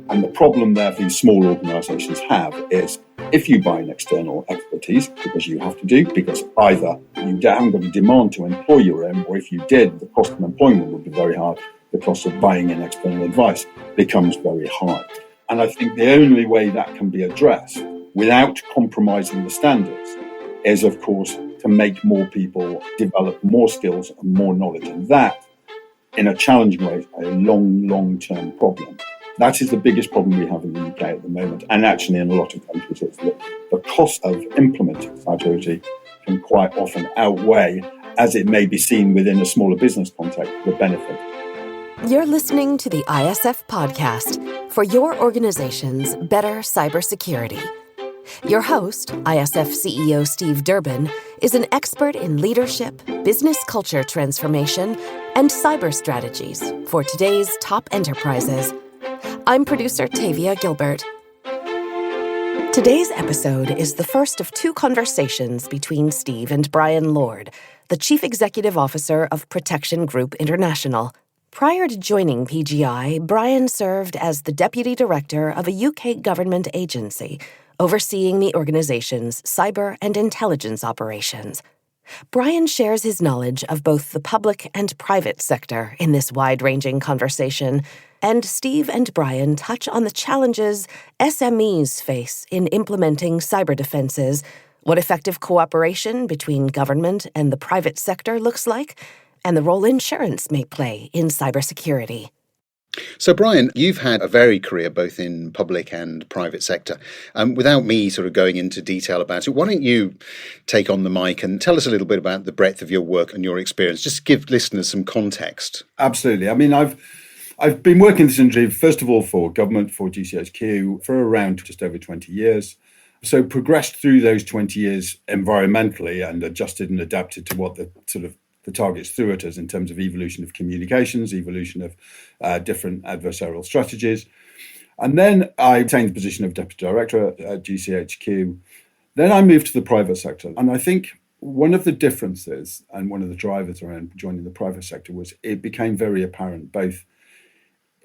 And the problem that these small organisations have is if you buy an external expertise, because you have to do, because either you haven't got a demand to employ your own, or if you did, the cost of employment would be very high. The cost of buying in external advice becomes very high. And I think the only way that can be addressed without compromising the standards is, of course, to make more people develop more skills and more knowledge. And that, in a challenging way, is a long-term problem. That is the biggest problem we have in the UK at the moment, and actually in a lot of countries. It's the cost of implementing cybersecurity can quite often outweigh, as it may be seen within a smaller business context, the benefit. You're listening to the ISF podcast for your organization's better cybersecurity. Your host, ISF CEO Steve Durbin, is an expert in leadership, business culture transformation, and cyber strategies for today's top enterprises. I'm producer Tavia Gilbert. Today's episode is the first of two conversations between Steve and Brian Lord, the Chief Executive Officer of Protection Group International. Prior to joining PGI, Brian served as the Deputy Director of a UK government agency, overseeing the organization's cyber and intelligence operations. Brian shares his knowledge of both the public and private sector in this wide-ranging conversation, and Steve and Brian touch on the challenges SMEs face in implementing cyber defenses, what effective cooperation between government and the private sector looks like, and the role insurance may play in cybersecurity. So, Brian, you've had a varied career both in public and private sector. Without me sort of going into detail about it, why don't you take on the mic and tell us a little bit about the breadth of your work and your experience, just to give listeners some context. Absolutely. I mean, I've been working in this industry, first of all, for government, for GCHQ, for around just over 20 years. So progressed through those 20 years environmentally and adjusted and adapted to what the targets threw at us in terms of evolution of communications, evolution of different adversarial strategies. And then I attained the position of Deputy Director at GCHQ. Then I moved to the private sector. And I think one of the differences and one of the drivers around joining the private sector was it became very apparent both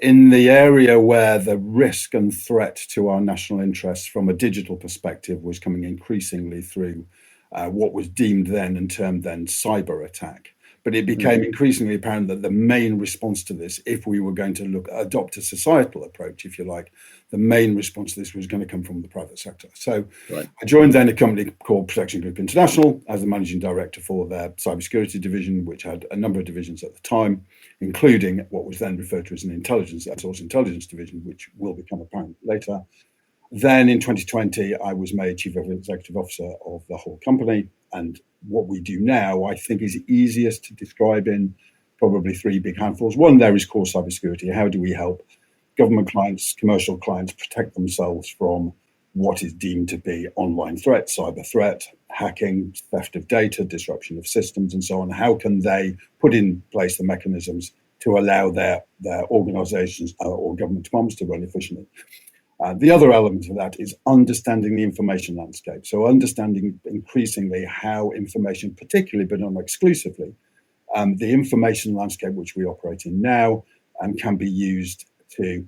in the area where the risk and threat to our national interests from a digital perspective was coming increasingly through what was deemed then and termed then cyber attack. But it became increasingly apparent that the main response to this, if we were going to adopt a societal approach, if you like, the main response to this was going to come from the private sector. So I joined then a company called Protection Group International as the managing director for their cybersecurity division, which had a number of divisions at the time, including what was then referred to as an intelligence division, which will become apparent later. Then in 2020, I was made Chief Executive Officer of the whole company. And what we do now, I think, is easiest to describe in probably three big handfuls. One, there is core cybersecurity. How do we help government clients, commercial clients protect themselves from what is deemed to be online threat, cyber threat, hacking, theft of data, disruption of systems, and so on? How can they put in place the mechanisms to allow their organizations or government departments to run efficiently? The other element of that is understanding the information landscape. So understanding increasingly how information, particularly but not exclusively, the information landscape which we operate in now can be used to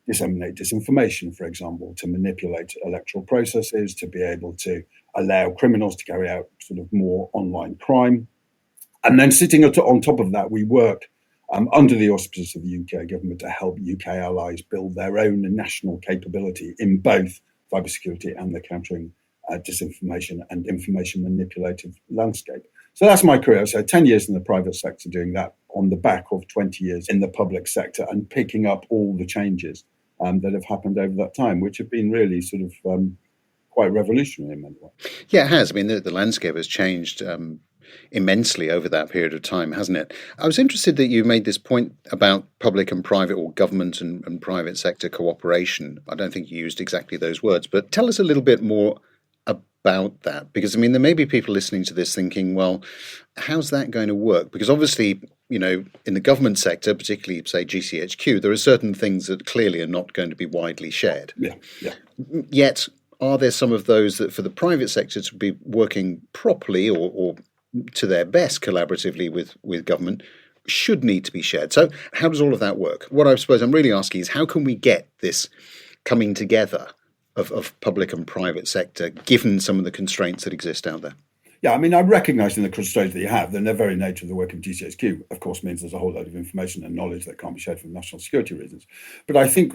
disseminate disinformation, for example, to manipulate electoral processes, to be able to allow criminals to carry out sort of more online crime. And then sitting on top of that, we work under the auspices of the UK government to help UK allies build their own national capability in both cybersecurity and the countering disinformation and information manipulative landscape. So that's my career. So 10 years in the private sector doing that on the back of 20 years in the public sector and picking up all the changes that have happened over that time, which have been really sort of quite revolutionary in many ways. Yeah, it has. I mean, the landscape has changed immensely over that period of time, hasn't it? I was interested that you made this point about public and private, or government and private sector cooperation. I don't think you used exactly those words, but tell us a little bit more about that, because I mean, there may be people listening to this thinking, well, how's that going to work? Because obviously, you know, in the government sector, particularly say GCHQ, there are certain things that clearly are not going to be widely shared. Yeah. Yet, are there some of those that for the private sector to be working properly or to their best collaboratively with government should need to be shared. So how does all of that work? What I suppose I'm really asking is how can we get this coming together of public and private sector, given some of the constraints that exist out there? Yeah, I mean, I'm recognising the constraints that you have. The very nature of the work of GCHQ, of course, means there's a whole load of information and knowledge that can't be shared for national security reasons. But I think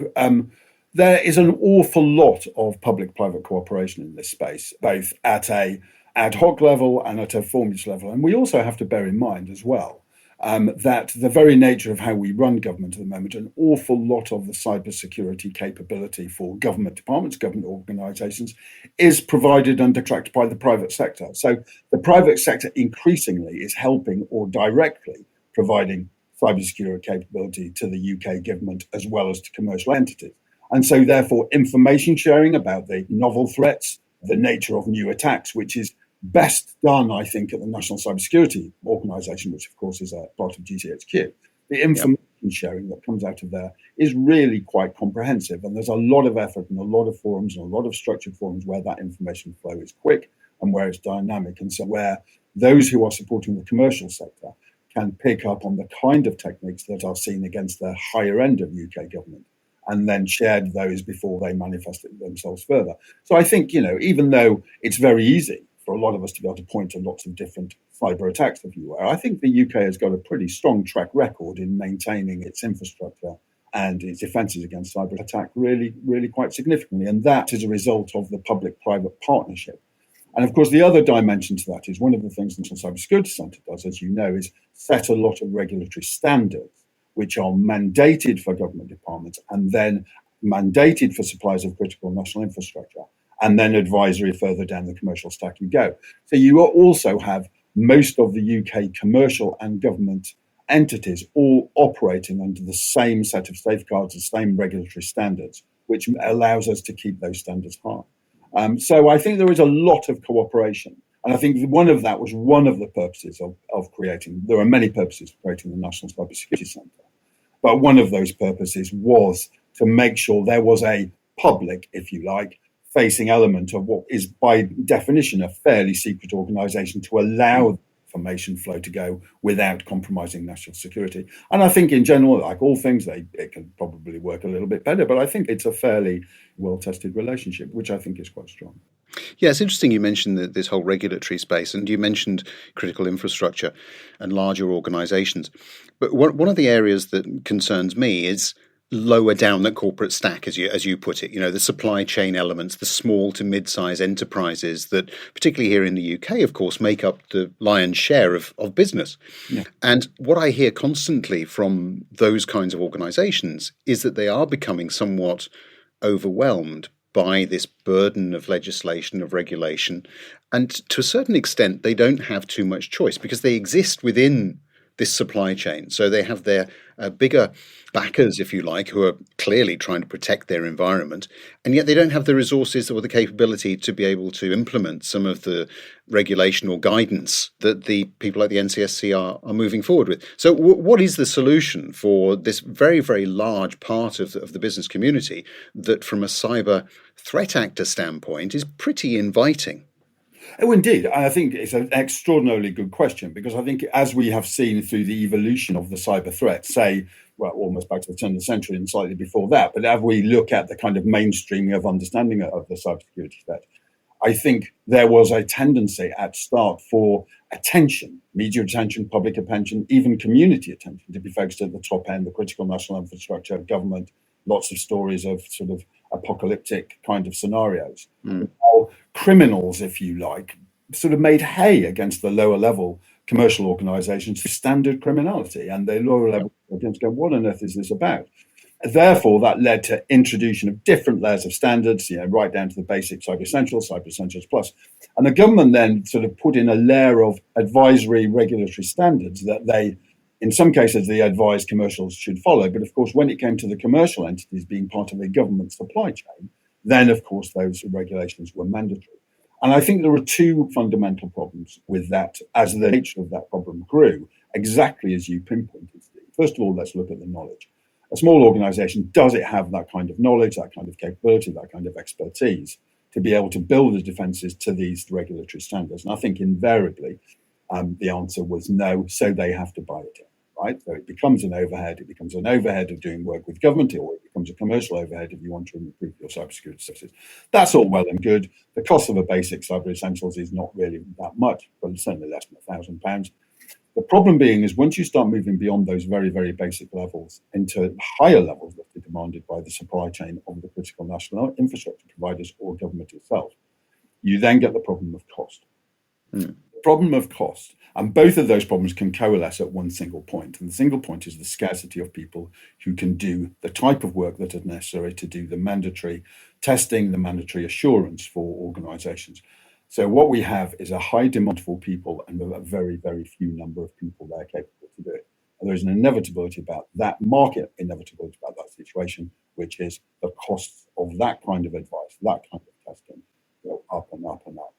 there is an awful lot of public-private cooperation in this space, both at a ad hoc level and at a formulist level. And we also have to bear in mind as well that the very nature of how we run government at the moment, an awful lot of the cybersecurity capability for government departments, government organisations, is provided and contracted by the private sector. So the private sector increasingly is helping or directly providing cybersecurity capability to the UK government as well as to commercial entities. And so therefore information sharing about the novel threats, the nature of new attacks, which is best done, I think, at the National Cybersecurity Organization, which of course is a part of GCHQ. The information sharing that comes out of there is really quite comprehensive. And there's a lot of effort and a lot of forums and a lot of structured forums where that information flow is quick and where it's dynamic. And so where those who are supporting the commercial sector can pick up on the kind of techniques that are seen against the higher end of UK government and then shared those before they manifested themselves further. So I think, even though it's very easy for a lot of us to be able to point to lots of different cyber attacks, if you will, I think the UK has got a pretty strong track record in maintaining its infrastructure and its defences against cyber attack really, really quite significantly. And that is a result of the public-private partnership. And of course, the other dimension to that is one of the things the National Cybersecurity Centre does, as you know, is set a lot of regulatory standards which are mandated for government departments and then mandated for suppliers of critical national infrastructure, and then advisory further down the commercial stack you go. So you also have most of the UK commercial and government entities all operating under the same set of safeguards and same regulatory standards, which allows us to keep those standards high. So I think there is a lot of cooperation. And I think one of that was one of the purposes of creating, there are many purposes for creating the National Cybersecurity Centre. But one of those purposes was to make sure there was a public, if you like, facing element of what is by definition a fairly secret organisation to allow information flow to go without compromising national security. And I think in general, like all things, it can probably work a little bit better, but I think it's a fairly well-tested relationship, which I think is quite strong. Yeah, it's interesting you mentioned this whole regulatory space, and you mentioned critical infrastructure and larger organisations. But one of the areas that concerns me is lower down the corporate stack, as you put it, the supply chain elements, the small to mid-size enterprises that, particularly here in the UK, of course, make up the lion's share of business. Yeah. And what I hear constantly from those kinds of organisations is that they are becoming somewhat overwhelmed by this burden of legislation, of regulation. And to a certain extent, they don't have too much choice because they exist within this supply chain. So they have their bigger backers, if you like, who are clearly trying to protect their environment, and yet they don't have the resources or the capability to be able to implement some of the regulation or guidance that the people like the NCSC are moving forward with. So what is the solution for this very, very large part of the business community that from a cyber threat actor standpoint is pretty inviting? Oh, indeed. I think it's an extraordinarily good question, because I think as we have seen through the evolution of the cyber threat, say, well, almost back to the turn of the century and slightly before that, but as we look at the kind of mainstreaming of understanding of the cybersecurity threat, I think there was a tendency at start for attention, media attention, public attention, even community attention to be focused at the top end, the critical national infrastructure, government, lots of stories of sort of apocalyptic kind of scenarios. How criminals, if you like, sort of made hay against the lower level commercial organisations for standard criminality, and the lower level against go, what on earth is this about? Therefore, that led to introduction of different layers of standards, right down to the basic Cyber Essentials, Cyber Essentials Plus. And the government then sort of put in a layer of advisory regulatory standards that they, in some cases, the advised commercials should follow. But of course, when it came to the commercial entities being part of a government supply chain, then of course those regulations were mandatory. And I think there were two fundamental problems with that as the nature of that problem grew, exactly as you pinpointed, Steve. First of all, let's look at the knowledge. A small organisation, does it have that kind of knowledge, that kind of capability, that kind of expertise to be able to build the defences to these regulatory standards? And I think invariably the answer was no, so they have to buy it in. right? So it becomes an overhead. It becomes an overhead of doing work with government, or it becomes a commercial overhead if you want to improve your cybersecurity services. That's all well and good. The cost of a basic cyber essentials is not really that much, but it's certainly less than £1,000. The problem being is once you start moving beyond those very, very basic levels into higher levels that are demanded by the supply chain of the critical national infrastructure providers or government itself, you then get the problem of cost. The problem of cost, and both of those problems can coalesce at one single point. And the single point is the scarcity of people who can do the type of work that is necessary to do the mandatory testing, the mandatory assurance for organizations. So what we have is a high demand for people and a very, very few number of people that are capable to do it. And there's an inevitability about that market, inevitability about that situation, which is the costs of that kind of advice, that kind of testing, go up and up and up.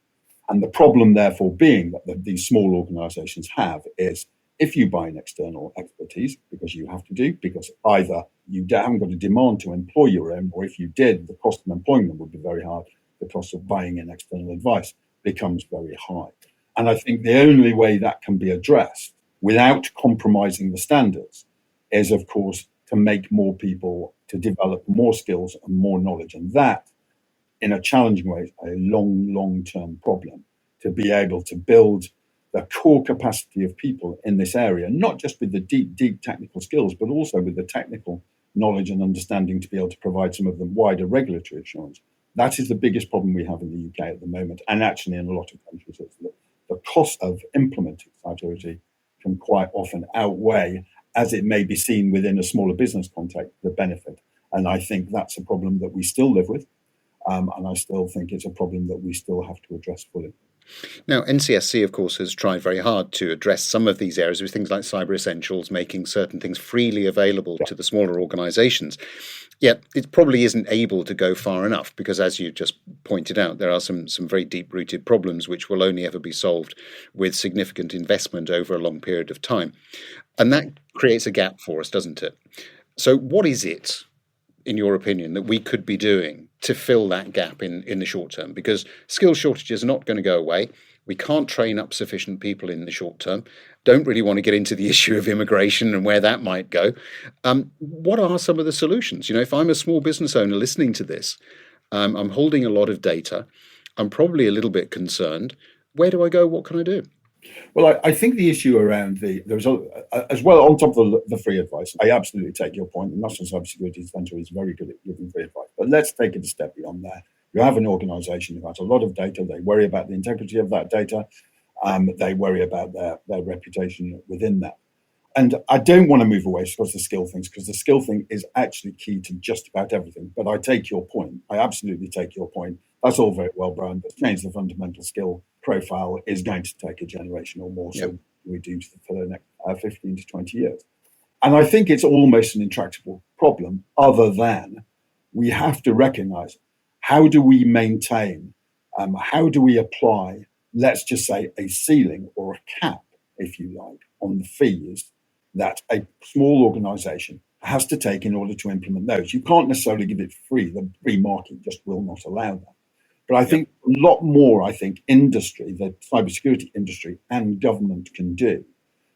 And the problem, therefore, being that these small organizations have is if you buy an external expertise, because you have to do, because either you haven't got a demand to employ your own, or if you did, the cost of employing them would be very hard. The cost of buying in external advice becomes very high. And I think the only way that can be addressed without compromising the standards is, of course, to make more people, to develop more skills and more knowledge. And that, in a challenging way, is a long-term problem, to be able to build the core capacity of people in this area, not just with the deep technical skills, but also with the technical knowledge and understanding to be able to provide some of the wider regulatory assurance. That is the biggest problem we have in the UK at the moment, and actually in a lot of countries. It's the cost of implementing cybersecurity can quite often outweigh, as it may be seen within a smaller business context, the benefit. And I think that's a problem that we still live with. And I still think it's a problem that we still have to address fully. Now, NCSC, of course, has tried very hard to address some of these areas with things like cyber essentials, making certain things freely available to the smaller organisations. Yet it probably isn't able to go far enough because, as you just pointed out, there are some very deep-rooted problems which will only ever be solved with significant investment over a long period of time. And that creates a gap for us, doesn't it? So what is it, in your opinion, that we could be doing to fill that gap in the short term? Because skill shortages are not going to go away. We can't train up sufficient people in the short term. Don't really want to get into the issue of immigration and where that might go. What are some of the solutions? If I'm a small business owner listening to this, I'm holding a lot of data. I'm probably a little bit concerned. Where do I go? What can I do? Well, I think the issue around as well, on top of the free advice, I absolutely take your point. The National Cybersecurity Centre is very good at giving free advice. But let's take it a step beyond that. You have an organisation who has a lot of data. They worry about the integrity of that data. They worry about their reputation within that. And I don't want to move away towards the skill things, because the skill thing is actually key to just about everything. But I take your point. I absolutely take your point. That's all very well, Brian, but change the fundamental skill profile is going to take a generation or more. So we do for the next 15 to 20 years. And I think it's almost an intractable problem, other than we have to recognize, how do we maintain, how do we apply, let's just say, a ceiling or a cap, if you like, on the fees that a small organization has to take in order to implement those. You can't necessarily give it free. The free market just will not allow that. But I think a lot more, industry, the cybersecurity industry and government can do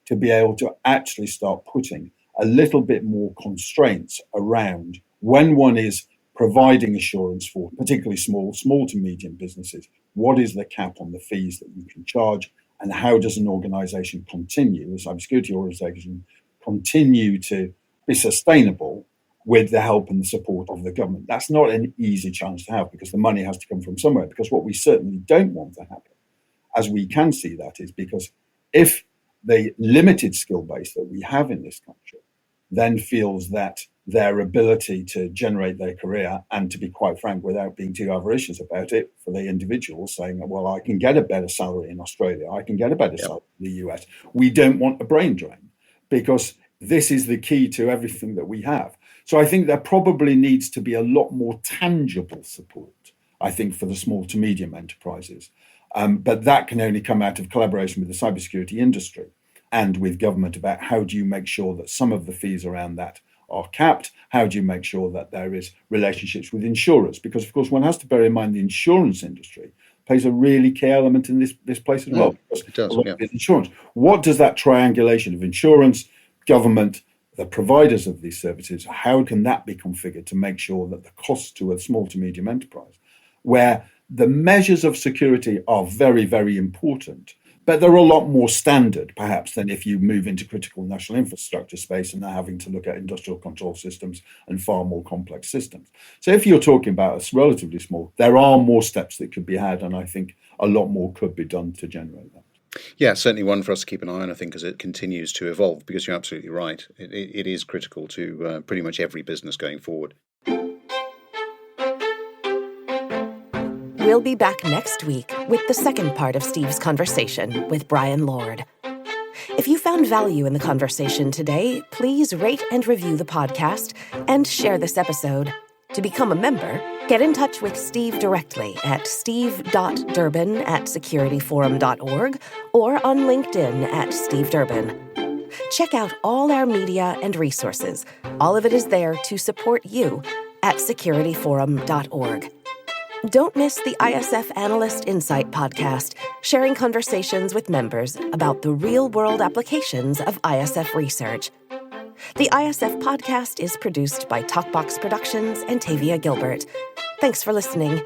to be able to actually start putting a little bit more constraints around when one is providing assurance for particularly small to medium businesses. What is the cap on the fees that you can charge, and how does an organization continue, a cybersecurity organization, continue to be sustainable with the help and the support of the government? That's not an easy challenge to have, because the money has to come from somewhere. Because what we certainly don't want to happen, as we can see that, is because if the limited skill base that we have in this country then feels that their ability to generate their career, and to be quite frank, without being too avaricious about it, for the individuals saying, well, I can get a better salary in Australia, I can get a better salary in the US. We don't want a brain drain, because this is the key to everything that we have. So I think there probably needs to be a lot more tangible support, I think, for the small to medium enterprises. But that can only come out of collaboration with the cybersecurity industry and with government about how do you make sure that some of the fees around that are capped? How do you make sure that there is relationships with insurers? Because, of course, one has to bear in mind the insurance industry plays a really key element in this place as well. It does, insurance. What does that triangulation of insurance, government, the providers of these services, how can that be configured to make sure that the costs to a small to medium enterprise, where the measures of security are very, very important, but they're a lot more standard, perhaps, than if you move into critical national infrastructure space and they're having to look at industrial control systems and far more complex systems. So if you're talking about a relatively small, there are more steps that could be had, and I think a lot more could be done to generate that. Yeah, certainly one for us to keep an eye on, I think, as it continues to evolve, because you're absolutely right. It is critical to pretty much every business going forward. We'll be back next week with the second part of Steve's conversation with Brian Lord. If you found value in the conversation today, please rate and review the podcast and share this episode. To become a member, get in touch with Steve directly at steve.durbin@securityforum.org or on LinkedIn at Steve Durbin. Check out all our media and resources. All of it is there to support you at securityforum.org. Don't miss the ISF Analyst Insight podcast, sharing conversations with members about the real-world applications of ISF research. The ISF podcast is produced by Talkbox Productions and Tavia Gilbert. Thanks for listening.